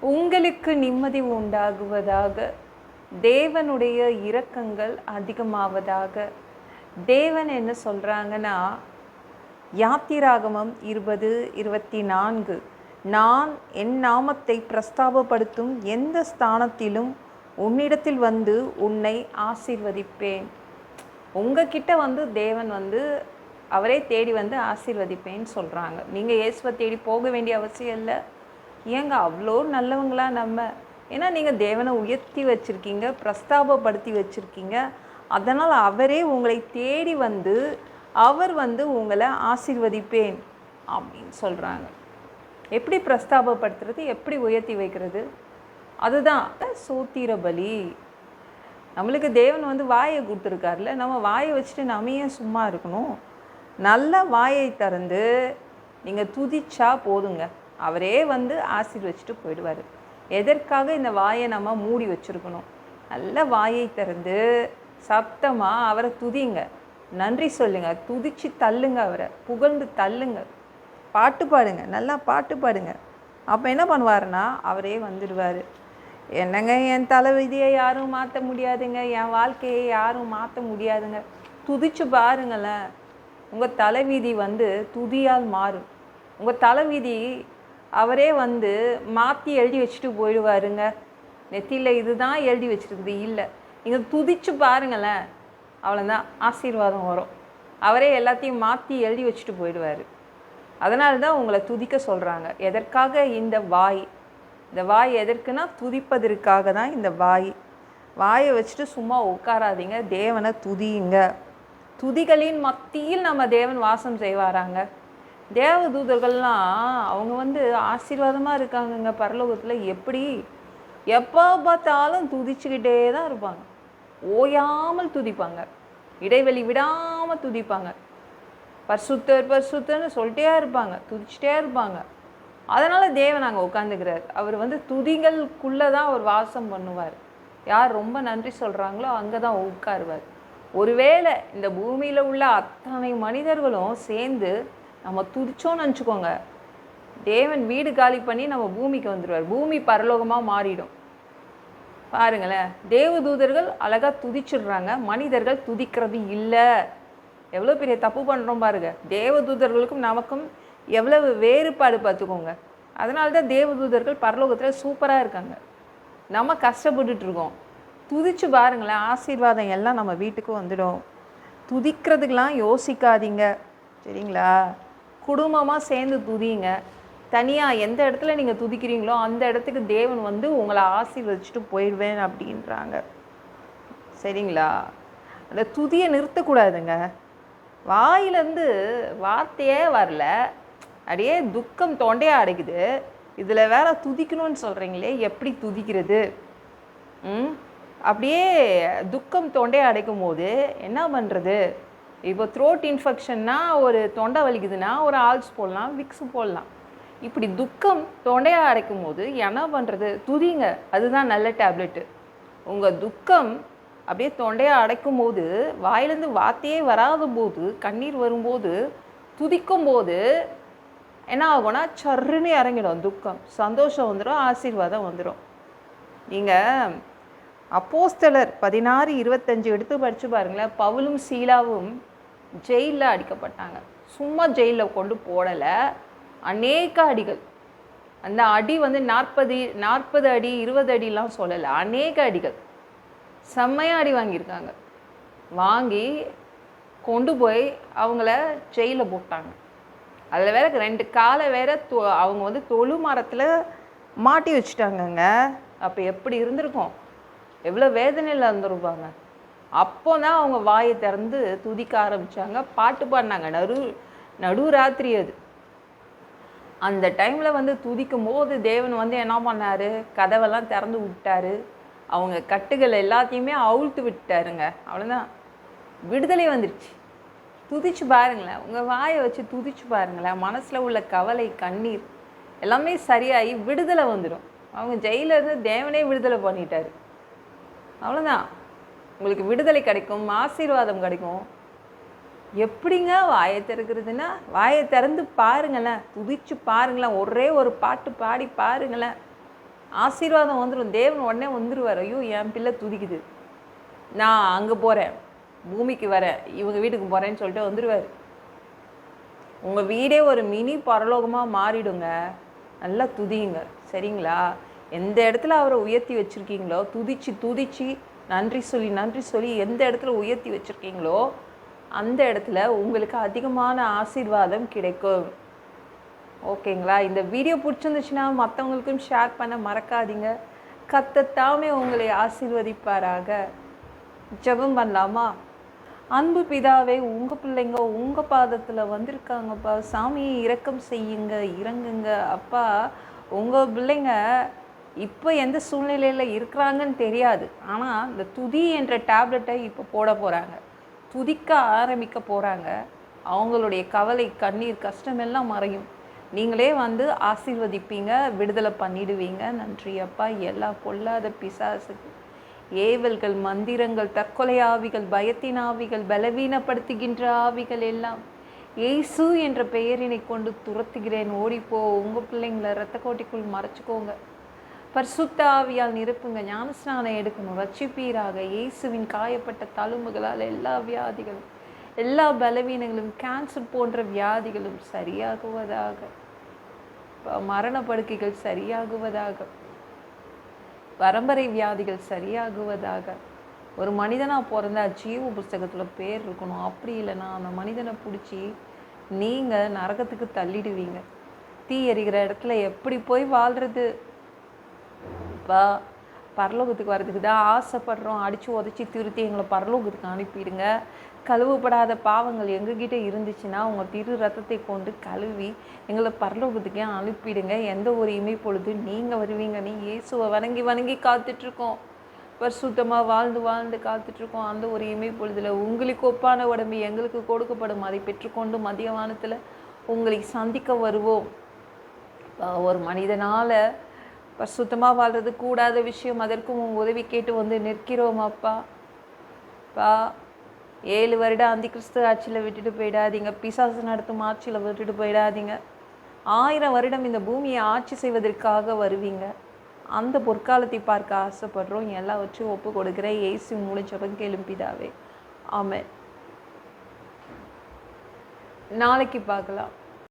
உங்களுக்கு நிம்மதி உண்டாகுவதாக, தேவனுடைய இரக்கங்கள் அதிகமாவதாக. தேவன் என்ன சொல்கிறாங்கன்னா, யாத்திராகமம் 20:24, நான் என் நாமத்தை பிரஸ்தாபப்படுத்தும் எந்த ஸ்தானத்திலும் உன்னிடத்தில் வந்து உன்னை ஆசீர்வதிப்பேன். உங்ககிட்ட வந்து தேவன் வந்து அவரே தேடி வந்து ஆசீர்வதிப்பேன்னு சொல்கிறாங்க. நீங்கள் இயேசுவை தேடி போக வேண்டிய அவசியம் இல்லை. ஏங்க அவ்வளோ நல்லவங்களா நம்ம? ஏன்னா நீங்கள் தேவனை உயர்த்தி வச்சுருக்கீங்க, பிரஸ்தாபப்படுத்தி வச்சுருக்கீங்க. அதனால் அவரே உங்களை தேடி வந்து அவர் வந்து உங்களை ஆசீர்வதிப்பேன் அப்படின்னு சொல்கிறாங்க. எப்படி பிரஸ்தாபப்படுத்துறது, எப்படி உயர்த்தி வைக்கிறது? அதுதான் சோத்திர பலி. நம்மளுக்கு தேவன் வந்து வாயை கொடுத்துருக்காருல, நம்ம வாயை வச்சுட்டு நம்ம ஏன் சும்மா இருக்கணும்? நல்ல வாயை திறந்து நீங்கள் துதிச்சா போதுங்க, அவரே வந்து ஆசீர்வச்சிட்டு போயிடுவார். எதற்காக இந்த வாயை நம்ம மூடி வச்சுருக்கணும்? நல்ல வாயை திறந்து சத்தமாக அவரை துதிங்க, நன்றி சொல்லுங்க, துதிச்சு தள்ளுங்க, அவரை புகழ்ந்து தள்ளுங்க, பாட்டு பாடுங்க, நல்லா பாட்டு பாடுங்க. அப்போ என்ன பண்ணுவாருன்னா அவரே வந்துடுவார். என்னங்க, என் தலைவிதியை யாரும் மாற்ற முடியாதுங்க, என் வாழ்க்கையை யாரும் மாற்ற முடியாதுங்க. துதிச்சு பாருங்களேன், உங்கள் தலைவிதி வந்து துதியால் மாறும். உங்கள் தலைவிதி அவரே வந்து மாற்றி எழுதி வச்சுட்டு போயிடுவாருங்க. நெத்தியில் இதுதான் எழுதி வச்சுருக்குது இல்லை, நீங்கள் துதிச்சு பாருங்களேன், அவ்வளோதான், ஆசீர்வாதம் வரும். அவரே எல்லாத்தையும் மாற்றி எழுதி வச்சுட்டு போயிடுவார். அதனால தான் உங்களை துதிக்க சொல்கிறாங்க. எதற்காக இந்த வாய்? இந்த வாய் எதற்குன்னா துதிப்பதற்காக தான் இந்த வாய். வாயை வச்சுட்டு சும்மா உட்காராதீங்க, தேவனை துதியுங்க. துதிகளின் மத்தியில் நம்ம தேவன் வாசம் செய்வாராங்க. தேவ தூதர்கள்லாம் அவங்க வந்து ஆசீர்வாதமாக இருக்காங்கங்க பரலோகத்தில். எப்படி? எப்போ பார்த்தாலும் துதிச்சுக்கிட்டே தான் இருப்பாங்க, ஓயாமல் துதிப்பாங்க, இடைவெளி விடாமல் துதிப்பாங்க. பரிசுத்தர் பரிசுத்தர்னு சொல்லிட்டே இருப்பாங்க, துதிச்சிட்டே இருப்பாங்க. அதனால் தேவன் அங்கே உட்காந்துக்கிறார். அவர் வந்து துதிகளுக்குள்ளே தான் அவர் வாசம் பண்ணுவார். யார் ரொம்ப நன்றி சொல்கிறாங்களோ அங்கே தான் உட்காருவார். ஒருவேளை இந்த பூமியில் உள்ள அத்தனை மனிதர்களும் சேர்ந்து நம்ம துதிச்சோன்னு நினச்சிக்கோங்க, தேவன் வீடு காலி பண்ணி நம்ம பூமிக்கு வந்துடுவார். பூமி பரலோகமாக மாறிடும். பாருங்களேன், தேவதூதர்கள் அழகாக துதிச்சிடுறாங்க, மனிதர்கள் துதிக்கிறது இல்லை. எவ்வளோ பெரிய தப்பு பண்ணுறோம் பாருங்க. தேவதூதர்களுக்கும் நமக்கும் எவ்வளவு வேறுபாடு பார்த்துக்கோங்க. அதனால தான் தேவதூதர்கள் பரலோகத்தில் சூப்பராக இருக்காங்க, நம்ம கஷ்டப்பட்டுட்ருக்கோம். துதிச்சு பாருங்களேன், ஆசீர்வாதம் எல்லாம் நம்ம வீட்டுக்கு வந்துடும். துதிக்கிறதுக்கெலாம் யோசிக்காதீங்க, சரிங்களா? குடும்பமாக சேர்ந்து துதிங்க. தனியாக எந்த இடத்துல நீங்கள் துதிக்கிறீங்களோ அந்த இடத்துக்கு தேவன் வந்து உங்களை ஆசீர்வதிச்சுட்டு போயிடுவேன் அப்படின்றாங்க, சரிங்களா? அந்த துதியை நிறுத்தக்கூடாதுங்க. வாயிலேருந்து வார்த்தையே வரல, அப்படியே துக்கம் தொண்டையே அடைக்குது, இதில் வேற துதிக்கணும்னு சொல்கிறீங்களே, எப்படி துதிக்கிறது? அப்படியே துக்கம் தொண்டையை அடைக்கும் போது என்ன பண்ணுறது? இப்போ த்ரோட் இன்ஃபெக்ஷன்னா, ஒரு தொண்டை வலிக்குதுன்னா ஒரு ஆல்ஸ் போடலாம், விக்ஸ் போடலாம். இப்படி துக்கம் தொண்டையை அடைக்கும் போது என்ன பண்ணுறது? துதிங்க, அதுதான் நல்ல டேப்லெட்டு. உங்கள் துக்கம் அப்படியே தொண்டையை அடைக்கும் போது, வாயிலேருந்து வார்த்தையே வராத போது, கண்ணீர் வரும்போது, துதிக்கும் போது என்ன ஆகும்னா சர்ன்னு இறங்கிடும் துக்கம், சந்தோஷம் வந்துடும், ஆசீர்வாதம் வந்துடும். நீங்கள் அப்போஸ்தலர் 16:25 எடுத்து படித்து பாருங்களேன். பவுலும் சீலாவும் ஜெயிலில் அடிக்கப்பட்டாங்க. சும்மா ஜெயிலில் கொண்டு போடலை, அநேக அடிகள். அந்த அடி வந்து 40 அடி 20 அடிலாம் சொல்லலை, அநேக அடிகள். செம்மையாக அடி வாங்கியிருக்காங்க. வாங்கி கொண்டு போய் அவங்கள ஜெயிலில் போட்டாங்க. அதில் வேற 2 காலை வேற அவங்க வந்து தொழு மரத்தில் மாட்டி வச்சுட்டாங்கங்க. அப்போ எப்படி இருந்திருக்கும்? எவ்வளோ வேதனையில் இருந்திருப்பாங்க. அப்போ தான் அவங்க வாயை திறந்து துதிக்க ஆரம்பித்தாங்க, பாட்டு பாடினாங்க. நடு ராத்திரி அது. அந்த டைமில் வந்து துதிக்கும் போது தேவன் வந்து என்ன பண்ணார்? கதவெல்லாம் திறந்து விட்டார். அவங்க கட்டுகள் எல்லாத்தையுமே அவுழ்த்து விட்டாருங்க. அவ்வளோதான், விடுதலை வந்துடுச்சு. துதிச்சு பாருங்களேன், உங்கள் வாயை வச்சு துதிச்சு பாருங்களேன். மனசில் உள்ள கவலை, கண்ணீர் எல்லாமே சரியாகி விடுதலை வந்துடும். அவங்க ஜெயிலிருந்து தேவனே விடுதலை பண்ணிட்டார். அவ்வளோதான், உங்களுக்கு விடுதலை கிடைக்கும், ஆசீர்வாதம் கிடைக்கும். எப்படிங்க வாயை திறக்கிறதுன்னா, வாயை திறந்து பாருங்களேன், துதிச்சு பாருங்களேன், ஒரே ஒரு பாட்டு பாடி பாருங்களேன். ஆசீர்வாதம் வந்துடும். தேவன் உடனே வந்துடுவார். ஐயோ என் பிள்ளை துதிக்குது, நான் அங்கே போகிறேன், பூமிக்கு வரேன், இவங்க வீட்டுக்கு போகிறேன்னு சொல்லிட்டு வந்துடுவார். உங்கள் வீடே ஒரு மினி பரலோகமாக மாறிடுங்க. நல்லா துதிங்க, சரிங்களா? எந்த இடத்துல அவரை உயர்த்தி வச்சுருக்கீங்களோ, துதிச்சு நன்றி சொல்லி எந்த இடத்துல உயர்த்தி வச்சுருக்கீங்களோ அந்த இடத்துல உங்களுக்கு அதிகமான ஆசீர்வாதம் கிடைக்கும். ஓகேங்களா? இந்த வீடியோ பிடிச்சிருந்துச்சுன்னா மற்றவங்களுக்கும் ஷேர் பண்ண மறக்காதீங்க. கர்த்தர் உங்களை ஆசீர்வதிப்பாராக. ஜெபம் பண்ணலாமா? அன்பு பிதாவே, உங்கள் பிள்ளைங்க உங்கள் பாதத்தில் வந்திருக்காங்கப்பா. சாமி இரக்கம் செய்யுங்க, இறங்குங்க அப்பா. உங்கள் பிள்ளைங்க இப்போ எந்த சூழ்நிலையில் இருக்கிறாங்கன்னு தெரியாது, ஆனால் இந்த துதி என்ற டேப்லெட்டை இப்போ போட போகிறாங்க, துதிக்க ஆரம்பிக்க போகிறாங்க. அவங்களுடைய கவலை, கண்ணீர், கஷ்டமெல்லாம் மறையும். நீங்களே வந்து ஆசீர்வதிப்பீங்க, விடுதலை பண்ணிடுவீங்க. நன்றி அப்பா. எல்லா பொல்லாத பிசாசுக்கு ஏவல்கள், மந்திரங்கள், தற்கொலை ஆவிகள், பயத்தின் ஆவிகள், பலவீனப்படுத்துகின்ற ஆவிகள் எல்லாம் இயேசு என்ற பெயரினை கொண்டு துரத்துகிறேன். ஓடிப்போ. உங்கள் பிள்ளைங்களை இரத்த கோட்டிக்குள் மறைச்சிக்கோங்க. பரிசுத்த ஆவியால் நிரப்புங்க. ஞானஸ்நானம் எடுக்கணும், ரட்சிப்பீராக. இயேசுவின் காயப்பட்ட தழும்புகளால் எல்லா வியாதிகளும், எல்லா பலவீனங்களும், கேன்சர் போன்ற வியாதிகளும் சரியாகுவதாக. மரண படுக்கைகள் சரியாகுவதாக. பரம்பரை வியாதிகள் சரியாகுவதாக. ஒரு மனிதனாக பிறந்தா ஜீவ புஸ்தகத்தில் பேர் இருக்கணும். அப்படி இல்லைன்னா அந்த மனிதனை பிடிச்சி நீங்கள் நரகத்துக்கு தள்ளிடுவீங்க. தீ எறிகிற இடத்துல எப்படி போய் வாழ்கிறது? இப்போ பரலோகத்துக்கு வர்றதுக்கு தான் ஆசைப்படுறோம். அடித்து உதச்சி திருத்தி எங்களை பரலோகத்துக்கு அனுப்பிடுங்க. கழுவப்படாத பாவங்கள் எங்ககிட்ட இருந்துச்சுன்னா உங்கள் திரு ரத்தத்தை கொண்டு கழுவி எங்களை பரலோகத்துக்கே அனுப்பிடுங்க. எந்த ஒரு இமை பொழுது நீங்கள் வருவீங்க. நீ இயேசுவை வணங்கி காத்துட்ருக்கோம். பரிசுத்தமாக வாழ்ந்து காத்துட்ருக்கோம். அந்த ஒரு இமை பொழுதில் உங்களுக்கு ஒப்பான உடம்பு எங்களுக்கு கொடுக்கப்படும். அதை பெற்றுக்கொண்டு மதிய வானத்தில் உங்களை சந்திக்க வருவோம். ஒரு மனிதனால் பரிசுத்தமாக வாழ்கிறது கூடாத விஷயம். அதற்கும் உங்கள் உதவி கேட்டு வந்து நிற்கிறோம் அப்பா. 7 வருடம் அந்த கிறிஸ்து ஆட்சியில் விட்டுட்டு போயிடாதீங்க. பிசாசு நடத்தும் ஆட்சியில் விட்டுட்டு போயிடாதீங்க. 1000 வருடம் இந்த பூமியை ஆட்சி செய்வதற்காக வருவீங்க. அந்த பொற்காலத்தை பார்க்க ஆசைப்படுறோம். எல்லாவற்றையும் ஒப்பு கொடுக்குறேன். இயேசு மூலம் ஜெபம் கேளும் பிதாவே. ஆமென். நாளைக்கு பார்க்கலாம்.